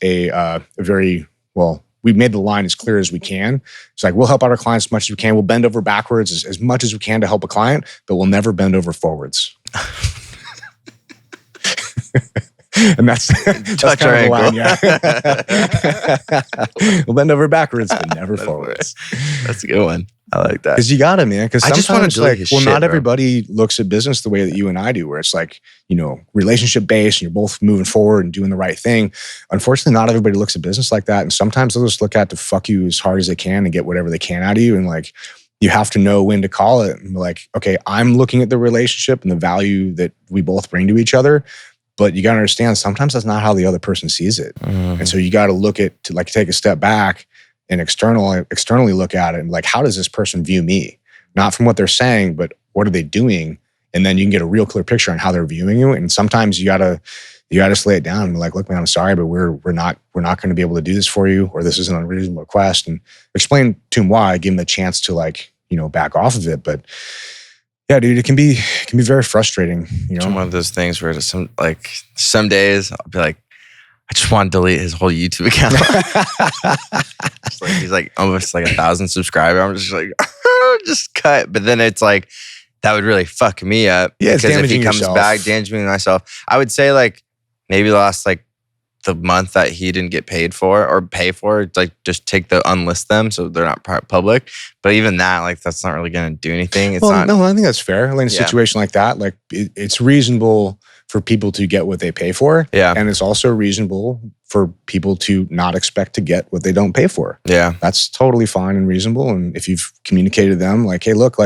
we've made the line as clear as we can. It's like, we'll help out our clients as much as we can. We'll bend over backwards as much as we can to help a client, but we'll never bend over forwards. And that's kind of the line, yeah. We'll bend over backwards, but never forwards. That's a good one. I like that. Because you got to, man. Because sometimes, not bro. everybody looks at business the way that you and I do, where it's like, relationship based and you're both moving forward and doing the right thing. Unfortunately, not everybody looks at business like that. And sometimes they'll just look at to fuck you as hard as they can and get whatever they can out of you. And like, you have to know when to call it. And like, okay, I'm looking at the relationship and the value that we both bring to each other. But you got to understand, sometimes that's not how the other person sees it. Mm-hmm. And so you got to look at, take a step back and externally look at it and like, how does this person view me? Not from what they're saying, but what are they doing? And then you can get a real clear picture on how they're viewing you. And sometimes you gotta lay it down and be like, look, man, I'm sorry, but we're not going to be able to do this for you, or this is an unreasonable request, and explain to him why, give him the chance to back off of it. But yeah, dude, it can be very frustrating. It's one of those things where some days I'll be like, I just want to delete his whole YouTube account. He's like almost like 1,000 subscribers. I'm just like, just cut. But then it's like, that would really fuck me up. Yeah, because if he comes back, damaging myself. I would say maybe the last the month that he didn't get paid for or pay for, just unlist them so they're not public. But even that, that's not really going to do anything. It's not. No, I think that's fair. In a situation like that, it's reasonable for people to get what they pay for. Yeah. And it's also reasonable for people to not expect to get what they don't pay for. Yeah. That's totally fine and reasonable. And if you've communicated to them, hey, look,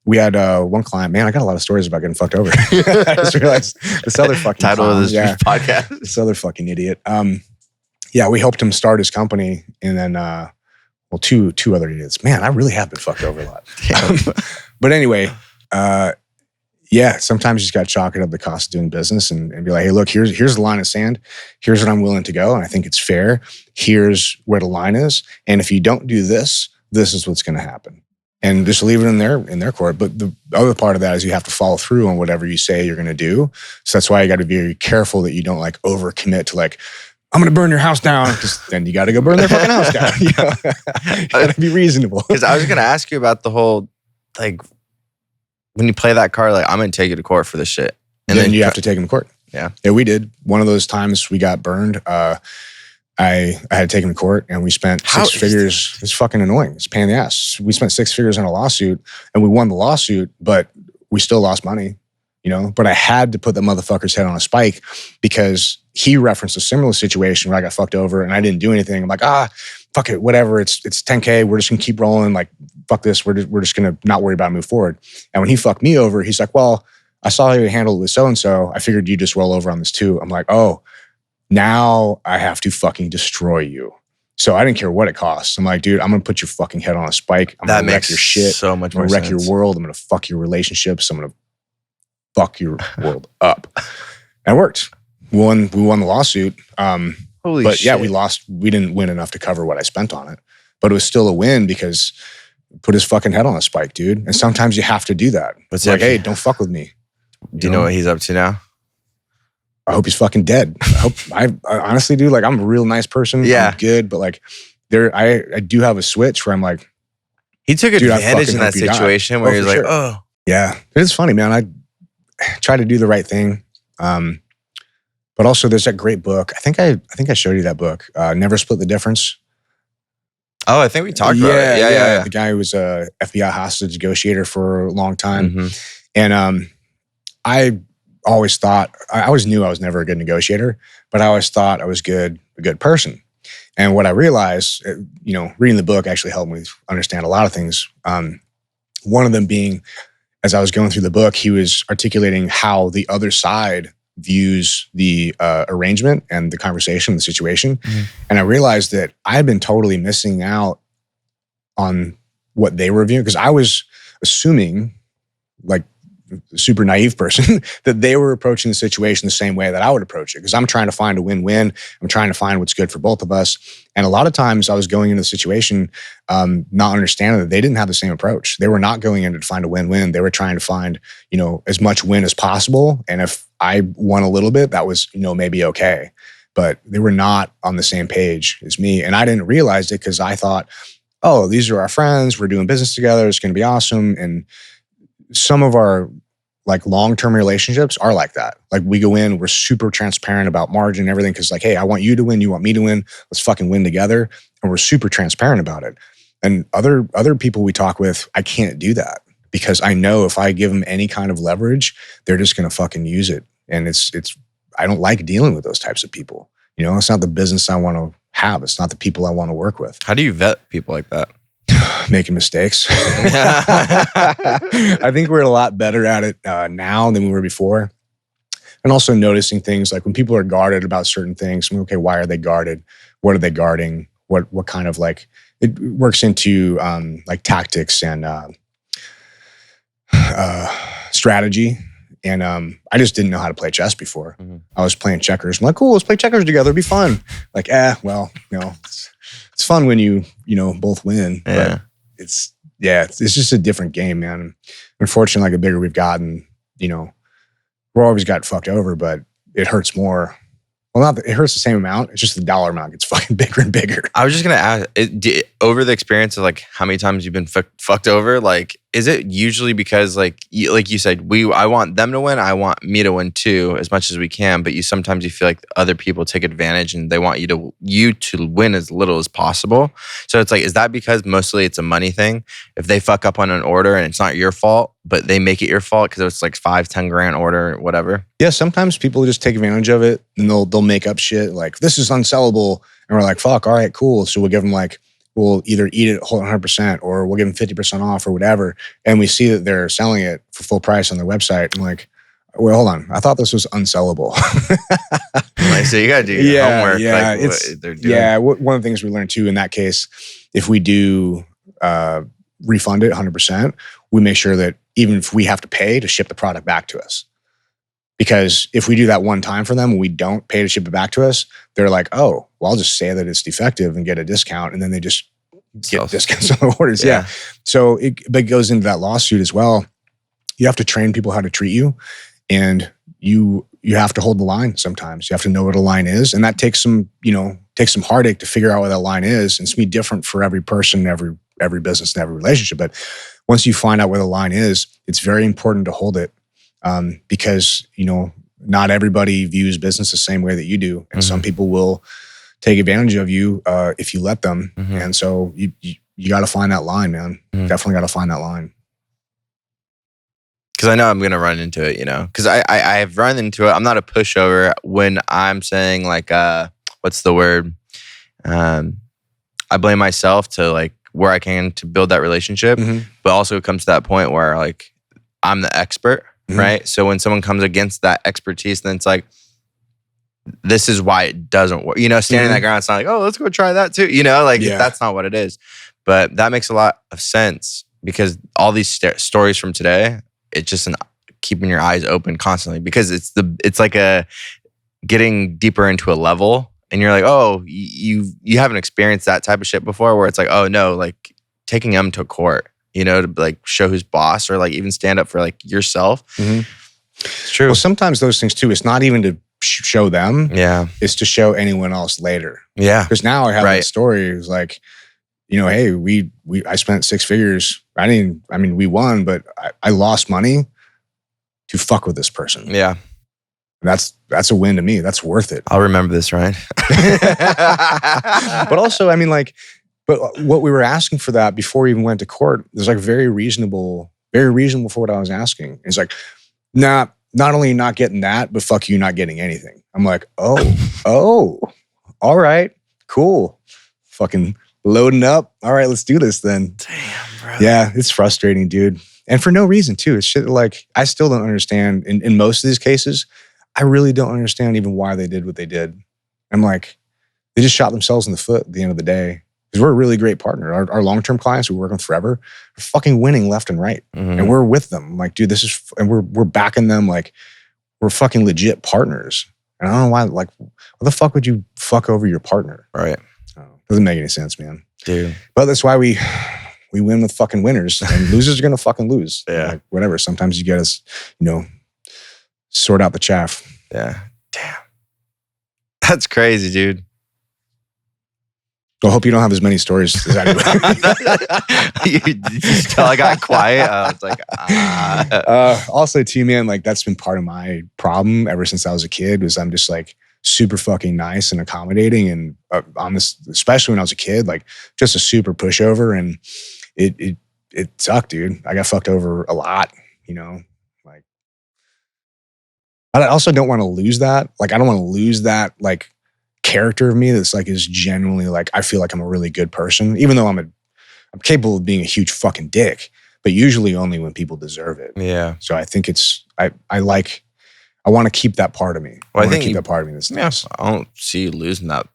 we had one client, man, I got a lot of stories about getting fucked over. I just realized this other fucking title of this podcast. This other fucking idiot. We helped him start his company, and then two other idiots. Man, I really have been fucked over a lot. But anyway, sometimes you just got to chalk it up the cost of doing business and be like, hey, look, here's the line of sand. Here's what I'm willing to go, and I think it's fair. Here's where the line is, and if you don't do this, this is what's going to happen. And just leave it in their court. But the other part of that is you have to follow through on whatever you say you're going to do. So that's why you got to be very careful that you don't overcommit to I'm going to burn your house down. Because then you got to go burn their fucking house down. You got to be reasonable. Because I was going to ask you about the whole, when you play that card, I'm going to take you to court for this shit. And then you have to take them to court. Yeah. Yeah, we did. One of those times we got burned. I had to take him to court, and we spent six figures. It's fucking annoying. It's a pain in the ass. We spent 6 figures on a lawsuit, and we won the lawsuit, but we still lost money, But I had to put that motherfucker's head on a spike because he referenced a similar situation where I got fucked over and I didn't do anything. I'm like, fuck it, whatever. It's $10K. We're just gonna keep rolling. Fuck this. We're just gonna not worry about it, move forward. And when he fucked me over, he's like, well, I saw how you handled it with so and so. I figured you'd just roll over on this too. I'm like, oh. Now I have to fucking destroy you. So I didn't care what it costs. I'm like, dude, I'm going to put your fucking head on a spike. I'm going to wreck your shit. So much I'm going to wreck your world. I'm going to fuck your relationships. I'm going to fuck your world up. And it worked. We won the lawsuit. Holy but shit. Yeah, we lost. We didn't win enough to cover what I spent on it. But it was still a win because put his fucking head on a spike, dude. And sometimes you have to do that. It's hey, don't fuck with me. Do you know what he's up to now? I hope he's fucking dead. I honestly do. I'm a real nice person. Yeah. I'm good, but I do have a switch where I'm like, He took Dude, I advantage in fucking that hope you die. situation where Oh, he's for like, sure. oh, yeah, it's funny, man. I try to do the right thing. But also there's that great book. I think I showed you that book, Never Split the Difference. oh, I think we talked about it. Yeah. The guy who was a FBI hostage negotiator for a long time. Mhm. And I always thought, I always knew I was never a good negotiator, but I always thought I was a good person. And what I realized, reading the book actually helped me understand a lot of things. One of them being, as I was going through the book, he was articulating how the other side views the arrangement and the conversation, the situation. Mhm. And I realized that I had been totally missing out on what they were viewing, because I was assuming, like a super naive person, that they were approaching the situation the same way that I would approach it, because I'm trying to find a win-win. I'm trying to find what's good for both of us. And a lot of times I was going into the situation not understanding that they didn't have the same approach. They were not going in to find a win-win. They were trying to find, as much win as possible. And if I won a little bit, that was, maybe okay. But they were not on the same page as me. And I didn't realize it because I thought, oh, these are our friends. We're doing business together. It's going to be awesome. And some of our long-term relationships are like that. Like, we go in, we're super transparent about margin and everything, because hey, I want you to win, you want me to win. Let's fucking win together. And we're super transparent about it. And other people we talk with, I can't do that, because I know if I give them any kind of leverage, they're just going to fucking use it. And I don't like dealing with those types of people. It's not the business I want to have. It's not the people I want to work with. How do you vet people like that? Making mistakes. I think we're a lot better at it now than we were before. And also noticing things like when people are guarded about certain things. Okay, why are they guarded? What are they guarding? What kind of it works into tactics and strategy. And I just didn't know how to play chess before. Mm-hmm. I was playing checkers. I'm like, cool, let's play checkers together. It'd be fun. It's fun when you both win. Yeah. But it's just a different game, man. Unfortunately, the bigger we've gotten, we're always got fucked over, but it hurts more. Well, it hurts the same amount. It's just the dollar amount gets fucking bigger and bigger. I was just going to ask, over the experience of how many times you've been fucked over, is it usually because you said, I want them to win, I want me to win too, as much as we can, but sometimes you feel like other people take advantage and they want you to win as little as possible. So it's is that because mostly it's a money thing? If they fuck up on an order and it's not your fault, but they make it your fault because it's $5-10 grand order, whatever. Yeah, sometimes people just take advantage of it and they'll make up shit like, this is unsellable. And we're like, fuck, all right, cool. So we'll give them we'll either eat it 100% or we'll give them 50% off or whatever. And we see that they're selling it for full price on their website. I'm like, well, hold on. I thought this was unsellable. So you got to do your homework. Yeah, what they're doing. Yeah, one of the things we learned too in that case, if we do refund it 100%, we make sure that even if we have to pay to ship the product back to us. Because if we do that one time for them and we don't pay to ship it back to us, they're like, oh, well, I'll just say that it's defective and get a discount. And then they just get discounts on the orders. Yeah. So it goes into that lawsuit as well. You have to train people how to treat you. And you have to hold the line sometimes. You have to know what a line is. And that takes some heartache to figure out what that line is. And it's going to be different for every person, every business, and every relationship. But once you find out where the line is, it's very important to hold it. Because, not everybody views business the same way that you do. And some people will take advantage of you if you let them. Mm-hmm. And so you got to find that line, man. Mm-hmm. Definitely got to find that line. Because I know I'm going to run into it, because I've run into it. I'm not a pushover when I'm saying what's the word? I blame myself to where I can to build that relationship. Mm-hmm. But also it comes to that point where I'm the expert. Mm-hmm. Right. So when someone comes against that expertise, then it's this is why it doesn't work. Standing that ground, it's not oh, let's go try that too. That's not what it is. But that makes a lot of sense because all these stories from today, it's just keeping your eyes open constantly because it's like a getting deeper into a level and you're like, oh, you haven't experienced that type of shit before where it's oh no, taking them to court. To show who's boss or even stand up for yourself. Mm-hmm. It's true. Well, sometimes those things too, it's not even to show them is to show anyone else later. Yeah. Because now I have that story. It's like, hey, I spent 6 figures. We won, but I lost money to fuck with this person. Yeah. That's a win to me. That's worth it. I'll remember this, Ryan. But also, but what we were asking for that before we even went to court was like very reasonable for what I was asking. It's like, nah, not only not getting that, but fuck you not getting anything. I'm like, oh, all right, cool. Fucking loading up. All right, let's do this then. Damn, bro. Yeah, it's frustrating, dude. And for no reason too. It's shit like, I still don't understand in most of these cases. I really don't understand even why they did what they did. I'm like, they just shot themselves in the foot at the end of the day. Because we're a really great partner. Our long-term clients we work with forever are fucking winning left and right. Mm-hmm. And we're with them. I'm like, dude, and we're backing them like we're fucking legit partners. And I don't know why, like, what the fuck would you fuck over your partner? Right. Doesn't make any sense, man. Dude. But that's why we win with fucking winners. And losers are going to fucking lose. Yeah. Like, whatever. Sometimes you got to, sort out the chaff. Yeah. Damn. That's crazy, dude. I hope you don't have as many stories as I do. You just tell I got quiet. I was like, Also, too, man, like that's been part of my problem ever since I was a kid. Was I'm just like super fucking nice and accommodating, and especially when I was a kid, like just a super pushover, and it sucked, dude. I got fucked over a lot, like. But I also don't want to lose that. Like, I don't want to lose that like character of me that's like is genuinely like I feel like I'm a really good person, even though I'm capable of being a huge fucking dick, but usually only when people deserve it. Yeah. So I think I want to keep that part of me. Well, I think keep that part of me. Yes, I don't see you losing that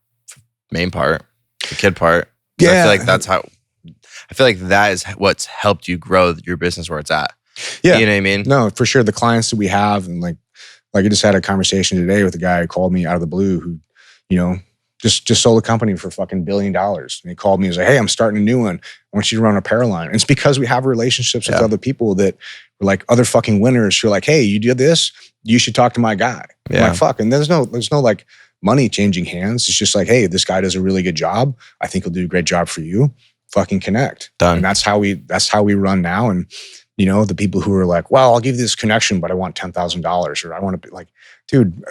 main part, the kid part. Yeah. I feel like that is what's helped you grow your business where it's at. Yeah. You know what I mean? No, for sure. The clients that we have, and like I just had a conversation today with a guy who called me out of the blue who, just sold a company for fucking $1 billion. And he called me and was like, hey, I'm starting a new one. I want you to run a apparel line. And it's because we have relationships with other people that were like other fucking winners who are like, hey, you did this, you should talk to my guy. Yeah. I'm like, fuck. And there's no like money changing hands. It's just like, hey, this guy does a really good job. I think he'll do a great job for you. Fucking connect. Done. And that's how we run now. And the people who are like, well, I'll give you this connection, but I want $10,000, or I want to be like, dude,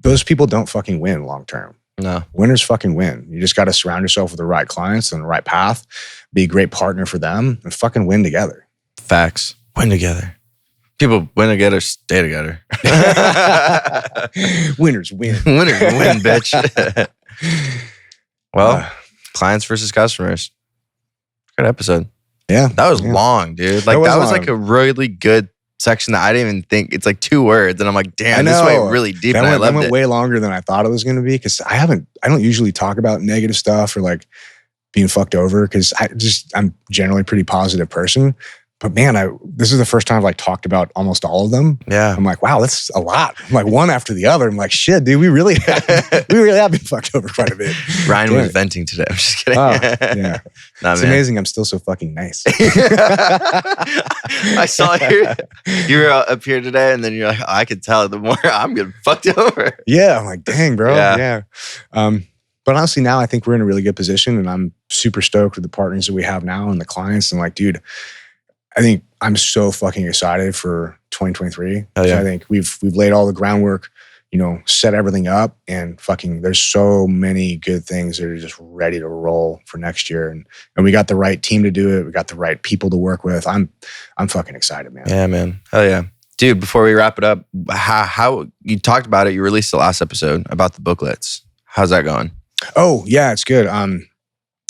those people don't fucking win long term. No. Winners fucking win. You just got to surround yourself with the right clients on the right path, be a great partner for them, and fucking win together. Facts. Win together. People win together, stay together. Winners win. Winners win, bitch. Well, clients versus customers. Good episode. Yeah. That was long, dude. Like that was like a really good section that I didn't even think. It's like 2 words, and I'm like, damn, this went really deep. And I loved it. That went way longer than I thought it was going to be, because I don't usually talk about negative stuff or like being fucked over, because I'm generally a pretty positive person. But man, this is the first time I've like talked about almost all of them. Yeah. I'm like, wow, that's a lot. I'm like one after the other. I'm like, shit, dude, we really have been fucked over quite a bit. Ryan was venting today. I'm just kidding. Oh, yeah. It's amazing. I'm still so fucking nice. I saw you were up here today, and then you're like, I could tell the more I'm getting fucked over. Yeah. I'm like, dang, bro. Yeah. But honestly, now I think we're in a really good position, and I'm super stoked with the partners that we have now and the clients. And like, dude, I think I'm so fucking excited for 2023. Oh, yeah. So I think we've laid all the groundwork, set everything up, and fucking there's so many good things that are just ready to roll for next year. And we got the right team to do it. We got the right people to work with. I'm fucking excited, man. Yeah, man. Hell yeah. Dude, before we wrap it up, how you talked about it, you released the last episode about the booklets. How's that going? Oh, yeah, it's good.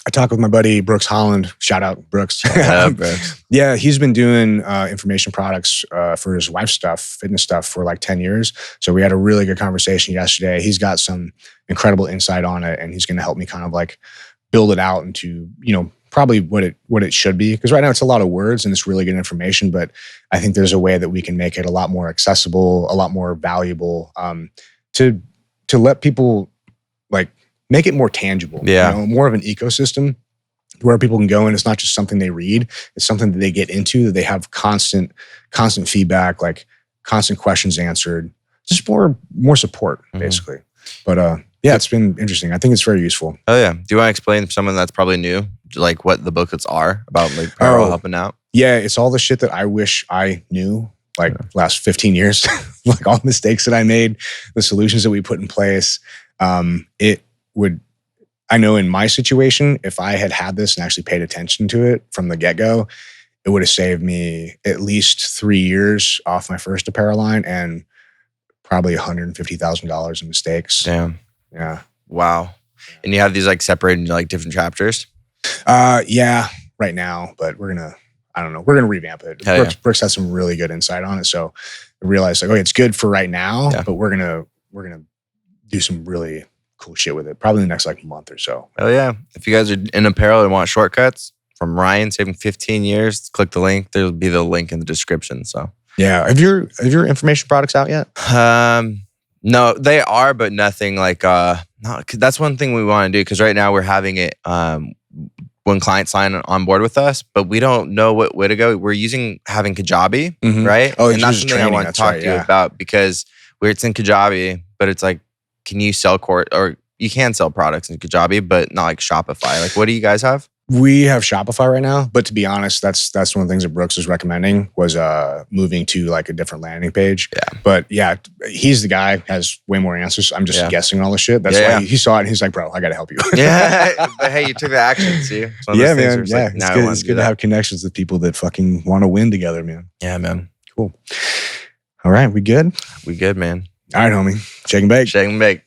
I talked with my buddy Brooks Holland. Shout out Brooks. Brooks. Yeah, he's been doing information products for his wife's stuff, fitness stuff, for like 10 years. So we had a really good conversation yesterday. He's got some incredible insight on it, and he's going to help me kind of like build it out into, probably what it should be. Because right now it's a lot of words and it's really good information, but I think there's a way that we can make it a lot more accessible, a lot more valuable, to let people like make it more tangible. Yeah. More of an ecosystem where people can go in. It's not just something they read. It's something that they get into, that they have constant feedback, like constant questions answered, just more support, basically. But yeah, it's been interesting. I think it's very useful. Oh yeah. Do you want to explain to someone that's probably new, like what the booklets are about, like payroll helping out? Yeah, it's all the shit that I wish I knew, like last 15 years, like all the mistakes that I made, the solutions that we put in place. I know in my situation, if I had this and actually paid attention to it from the get-go, it would have saved me at least 3 years off my first apparel line and probably $150,000 in mistakes. Damn. Yeah. Wow. And you have these like separated into like different chapters? Yeah, right now, but we're gonna revamp it. Brooks has some really good insight on it. So I realized like, okay, it's good for right now, but we're gonna do some really cool shit with it, probably in the next like month or so. Oh yeah. If you guys are in apparel and want shortcuts from Ryan saving 15 years, click the link. There'll be the link in the description. So yeah. Have your information products out yet? No, they are, but nothing like that's one thing we want to do, because right now we're having it when clients sign on board with us, but we don't know what way to go. We're having Kajabi, right? Oh, and that's something I want to talk to you about, because it's in Kajabi, but it's like, can you sell or you can sell products in Kajabi, but not like Shopify? Like, what do you guys have? We have Shopify right now, but to be honest, that's one of the things that Brooks was recommending was moving to like a different landing page. Yeah. But yeah, he's the guy, has way more answers. I'm just guessing all the shit. That's why he saw it and he's like, bro, I got to help you. Yeah. But hey, you took the action, see? Yeah, man. Yeah. Like, it's good to have connections with people that fucking want to win together, man. Yeah, man. Cool. All right. We good? We good, man. All right, homie. Shake and bake. Shake and bake.